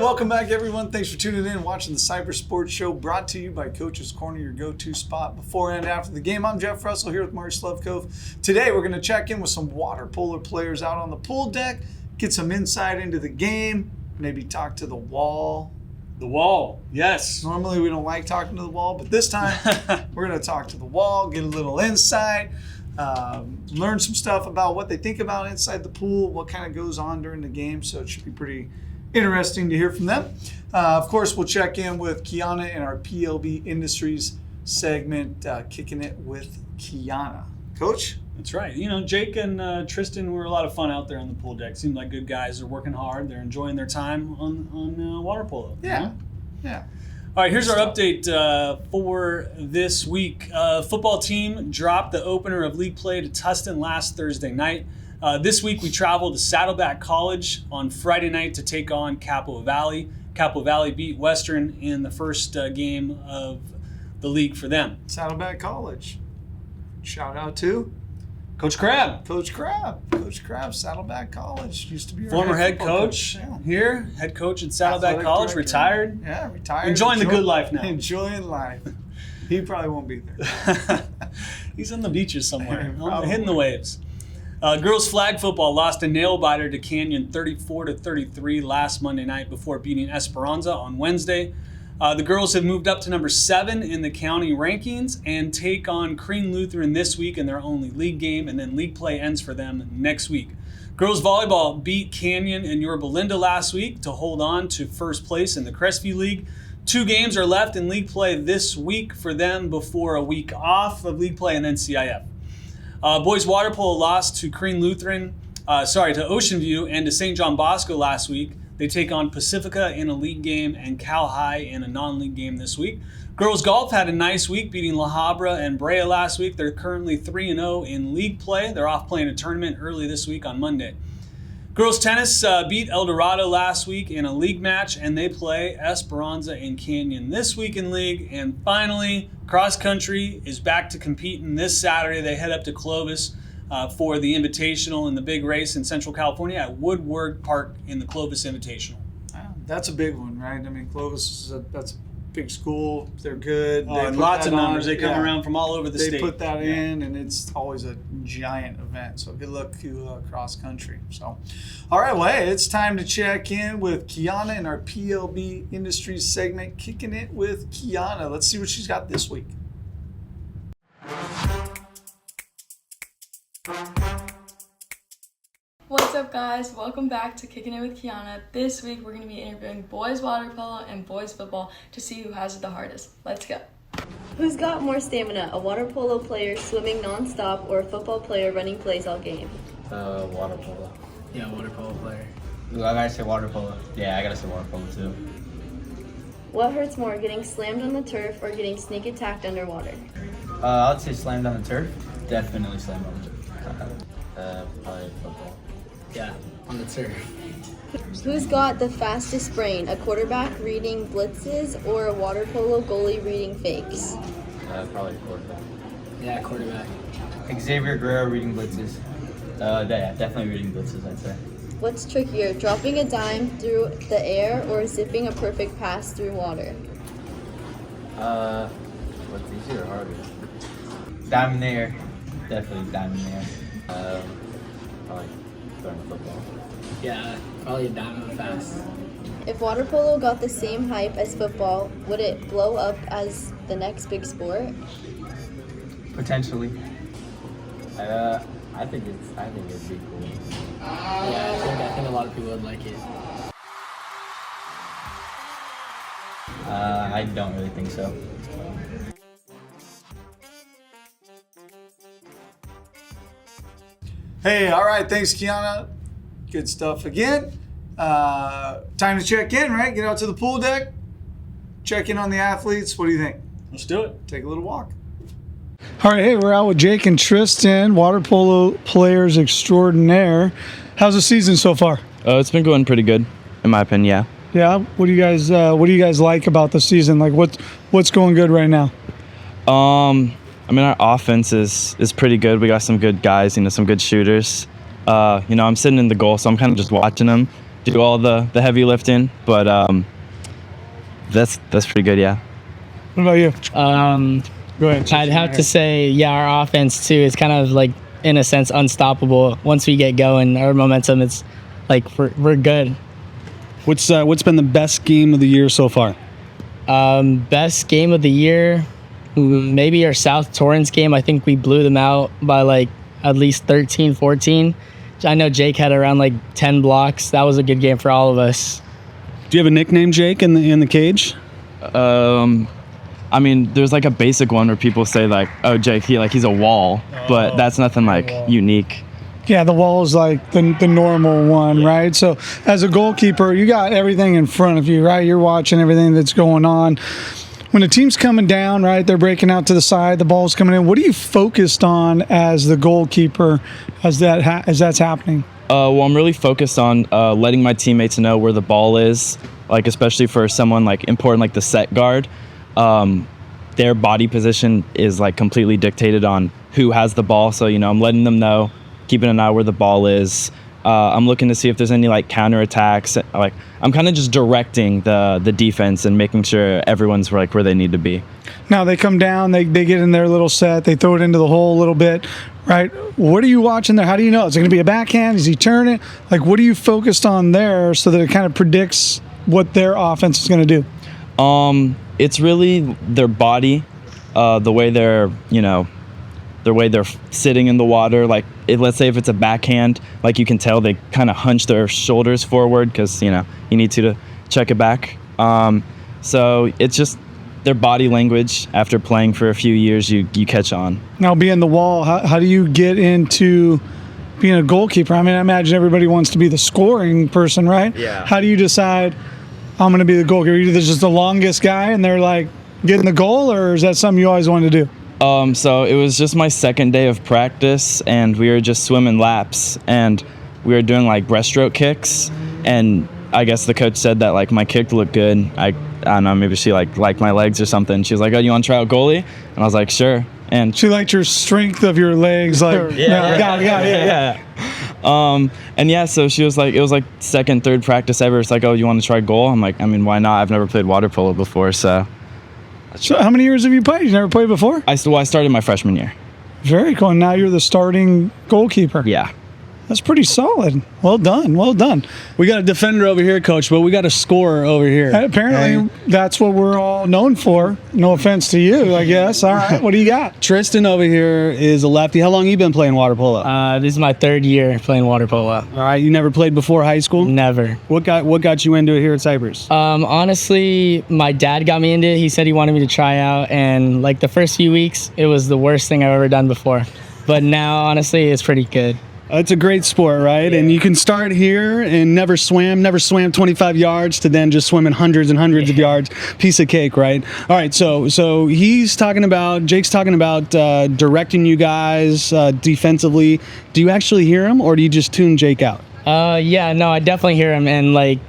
welcome back, everyone. Thanks for tuning in and watching the Cypress Sports Show, brought to you by Coach's Corner, your go-to spot before and after the game. I'm Jeff Russell here with Mark Slevcove. Today, we're going to check in with some water polo players out on the pool deck, get some insight into the game, maybe talk to the wall. The wall, yes. Normally, we don't like talking to the wall, but this time, we're going to talk to the wall, get a little insight, learn some stuff about what they think about inside the pool, what kind of goes on during the game, so it should be pretty interesting to hear from them. Of course, we'll check in with Kiana in our PLB Industries segment, Kicking It with Kiana. Coach? That's right. You know, Jake and Tristan were a lot of fun out there on the pool deck. Seemed like good guys. They're working hard. They're enjoying their time on water polo. Yeah. You know? Yeah. All right, here's our update for this week. Football team dropped the opener of league play to Tustin last Thursday night. This week we traveled to Saddleback College on Friday night to take on Capo Valley. Capo Valley beat Western in the first game of the league for them. Saddleback College. Shout out to Coach Crabb. Coach Crabb. Coach Crabb, Saddleback College. Used to be our former head coach here, head coach at Saddleback College, director. Retired. Yeah, retired. Enjoying the good life now. Enjoying life. He probably won't be there. He's on the beaches somewhere, Probably. hitting the waves. Girls flag football lost a nail-biter to Canyon 34-33 last Monday night before beating Esperanza on Wednesday. The girls have moved up to number 7 in the county rankings and take on Crean Lutheran this week in their only league game, and then league play ends for them next week. Girls volleyball beat Canyon and Yorba Linda last week to hold on to first place in the Crestview League. 2 games are left in league play this week for them before a week off of league play and then CIF. Boys water polo lost to Crean Lutheran, to Ocean View and to St. John Bosco last week. They take on Pacifica in a league game and Cal High in a non-league game this week. Girls golf had a nice week, beating La Habra and Brea last week. They're currently 3-0 in league play. They're off playing a tournament early this week on Monday. Girls tennis beat El Dorado last week in a league match, and they play Esperanza and Canyon this week in league. And finally, cross country is back to competing this Saturday. They head up to Clovis for the Invitational in the big race in Central California at Woodward Park in the Clovis Invitational. That's a big one, right? I mean, Clovis that's a big school. They're good. And lots of numbers. They come around from all over the state. They put that in, and it's always a giant event. So good luck to cross country. So, all right, well, hey, it's time to check in with Kiana in our PLB Industries segment, Kicking It with Kiana. Let's see what she's got this week. What's up, guys? Welcome back to Kicking It with Kiana. This week we're going to be interviewing boys water polo and boys football to see who has it the hardest. Let's go. Who's got more stamina, a water polo player swimming non-stop or a football player running plays all game? Water polo. Yeah, water polo player. Ooh, I gotta say water polo. Yeah, I gotta say water polo too. What hurts more, getting slammed on the turf or getting sneak attacked underwater? I'd say slammed on the turf. Definitely slammed on the turf. Probably football. Yeah, on the turf. Who's got the fastest brain, a quarterback reading blitzes or a water polo goalie reading fakes? Probably quarterback. Yeah, quarterback. Xavier Guerrero reading blitzes. Yeah, definitely reading blitzes, I'd say. What's trickier, dropping a dime through the air or zipping a perfect pass through water? What's easier or harder? Dime in the air. Definitely dime in the air. Probably throwing the football. Yeah, probably a diamond fast. If water polo got the same hype as football, would it blow up as the next big sport? Potentially. I think it'd be cool. Yeah, I think a lot of people would like it. I don't really think so. Hey, all right, thanks, Kiana. Good stuff again. Time to check in, right? Get out to the pool deck, check in on the athletes. What do you think? Let's do it. Take a little walk. All right, hey, we're out with Jake and Tristan, water polo players extraordinaire. How's the season so far? It's been going pretty good, in my opinion. Yeah. Yeah. What do you guys like about the season? Like, what's going good right now? I mean, our offense is pretty good. We got some good guys, some good shooters. I'm sitting in the goal, so I'm kind of just watching them. do all the heavy lifting, but that's pretty good, yeah. What about you? Go ahead. I'd have to say, yeah, our offense too is kind of like, in a sense, unstoppable. Once we get going, our momentum, it's like we're good. What's been the best game of the year so far? Best game of the year, maybe our South Torrance game. I think we blew them out by like at least 13, 14. I know Jake had around like 10 blocks. That was a good game for all of us. Do you have a nickname, Jake, in the cage? I mean, there's like a basic one where people say like, "Oh, Jake, he's a wall," but that's nothing like unique. Yeah, the wall is like the normal one, right? So as a goalkeeper, you got everything in front of you, right? You're watching everything that's going on. When the team's coming down, right, they're breaking out to the side, the ball's coming in. What are you focused on as the goalkeeper as that's happening? Well, I'm really focused on letting my teammates know where the ball is, like especially for someone like important like the set guard. Their body position is like completely dictated on who has the ball. So, I'm letting them know, keeping an eye where the ball is. I'm looking to see if there's any like counterattacks. Like I'm kind of just directing the defense and making sure everyone's like where they need to be. Now they come down, they get in their little set, they throw it into the hole a little bit, right? What are you watching there? How do you know? Is it going to be a backhand? Is he turning? Like what are you focused on there so that it kind of predicts what their offense is going to do? It's really their body, the way they're, the way they're sitting in the water. Like, let's say if it's a backhand, like you can tell they kind of hunch their shoulders forward because, you need to check it back. So it's just their body language. After playing for a few years, you catch on. Now, being the wall, how do you get into being a goalkeeper? I mean, I imagine everybody wants to be the scoring person, right? Yeah. How do you decide I'm going to be the goalkeeper? Either just the longest guy and they're like getting the goal, or is that something you always wanted to do? So it was just my second day of practice, and we were just swimming laps, and we were doing like breaststroke kicks, and I guess the coach said that like my kick looked good. I don't know, maybe she liked my legs or something. She was like, "Oh, you want to try out goalie?" And I was like, "Sure." And She liked your strength of your legs, like yeah. And yeah, so she was like, it was like second, third practice ever. It's like, "Oh, you want to try goal?" I'm like, I mean, why not? I've never played water polo before, so. So how many years have you played? You never played before? I started my freshman year. Very cool. And now you're the starting goalkeeper. Yeah. That's pretty solid. Well done. Well done. We got a defender over here, Coach, but we got a scorer over here. Apparently, that's what we're all known for. No offense to you, I guess. All right. What do you got? Tristan over here is a lefty. How long you been playing water polo? This is my third year playing water polo. All right, you never played before high school? Never. What got you into it here at Cypress? Honestly, my dad got me into it. He said he wanted me to try out, and like the first few weeks, it was the worst thing I've ever done before. But now, honestly, it's pretty good. It's a great sport, right? Yeah. And you can start here and never swam 25 yards to then just swimming hundreds and hundreds of yards. Piece of cake, right? All right, so Jake's talking about directing you guys defensively. Do you actually hear him, or do you just tune Jake out? Yeah, no, I definitely hear him. And like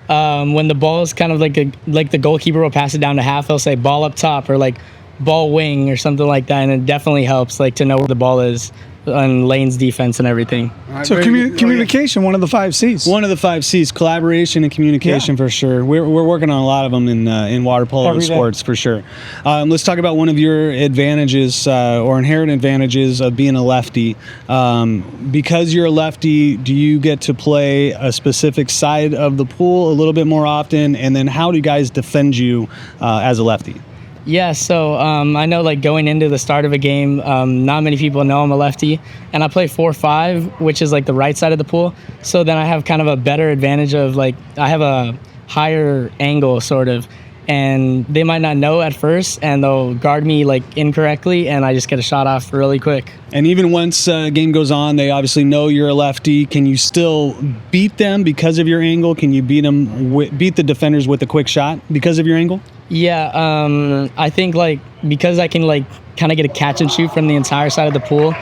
when the ball is kind of like the goalkeeper will pass it down to half, he'll say ball up top or like ball wing or something like that, and it definitely helps like to know where the ball is on Lane's defense and everything. Right, so communication, one of the 5 C's. One of the 5 C's, collaboration and communication, for sure. We're working on a lot of them in water polo sports for sure. Let's talk about one of your advantages or inherent advantages of being a lefty. Because you're a lefty, do you get to play a specific side of the pool a little bit more often? And then how do guys defend you as a lefty? Yeah, so I know like going into the start of a game, not many people know I'm a lefty, and I play 4-5, which is like the right side of the pool. So then I have kind of a better advantage of like I have a higher angle sort of, and they might not know at first, and they'll guard me like incorrectly, and I just get a shot off really quick. And even once a game goes on, they obviously know you're a lefty. Can you still beat them because of your angle? Can you beat the defenders with a quick shot because of your angle? Yeah, I think like because I can like kind of get a catch and shoot from the entire side of the pool,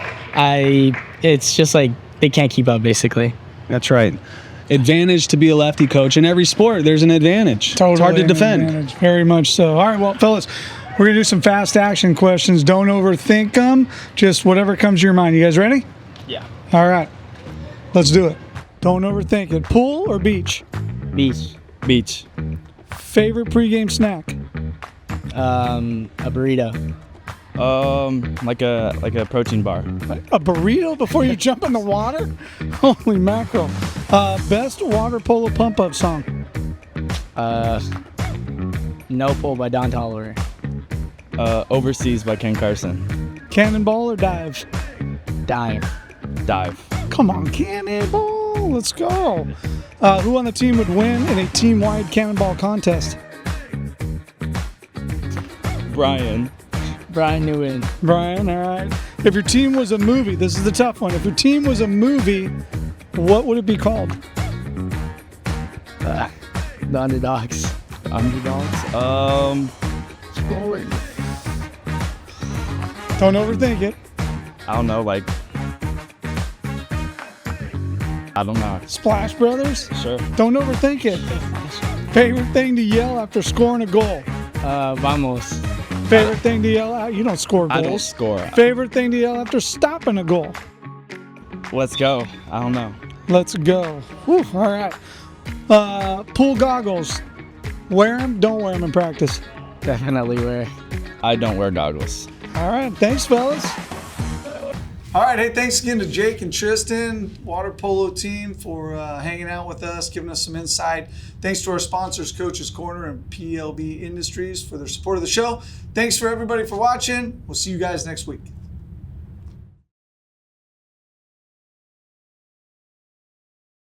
it's just like they can't keep up basically. That's right. Advantage to be a lefty, coach. In every sport, there's an advantage. Totally, it's hard to defend. Advantage. Very much so. All right, well, fellas, we're going to do some fast action questions. Don't overthink them. Just whatever comes to your mind. You guys ready? Yeah. All right. Let's do it. Don't overthink it. Pool or beach? Beach. Beach. Favorite pregame snack? A burrito. Like a protein bar. A burrito before you jump in the water? Holy mackerel. Best water polo pump-up song? No Pull by Don Tolliver. Overseas by Ken Carson. Cannonball or dive? Dive. Dive. Come on, cannonball. Let's go. Who on the team would win in a team-wide cannonball contest? Brian. Brian Newman. Brian, all right. If your team was a movie, this is the tough one. If your team was a movie, what would it be called? The Underdogs. Underdogs. Don't overthink it. I don't know. Like, I don't know. Splash Brothers? Sure. Don't overthink it. Favorite thing to yell after scoring a goal? Vamos. Favorite thing to yell out? You don't score goals. I don't score. Favorite thing to yell after stopping a goal? Let's go. I don't know. Let's go. Whew, all right. Pool goggles. Wear them, don't wear them in practice. Definitely wear. I don't wear goggles. All right. Thanks, fellas. All right. Hey, thanks again to Jake and Tristan, water polo team, for hanging out with us, giving us some insight. Thanks to our sponsors, Coach's Corner and PLB Industries, for their support of the show. Thanks for everybody for watching. We'll see you guys next week.